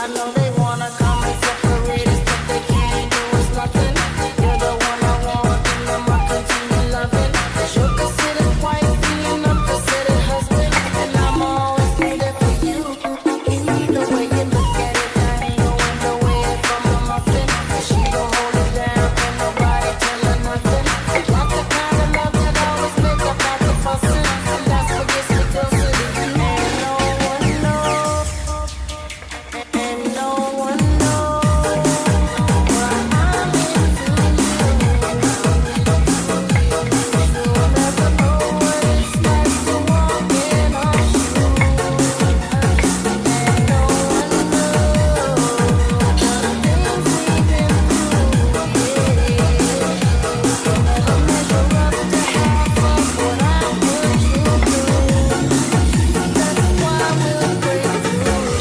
I know they wanna come and separate us, but they can't do us nothing. You're the one I want, and I'ma continue loving. 'Cause you're considered wifey and I'm considered husband, and I'ma always be there for you. Either way you look at it, I ain't going nowhere from a muffin. 'Cause she gon' hold it down, ain't nobody tell her nothing. Got the kind of love that always make up out the fussing, and that's what gets me closer to you. And no one knows, and no one knows why I'm into you. You'll never know what it's like to walk in our shoes. And no one knows the things we've been through. Yeah, I'll measure up to half of what I put you through. That's why we'll break through.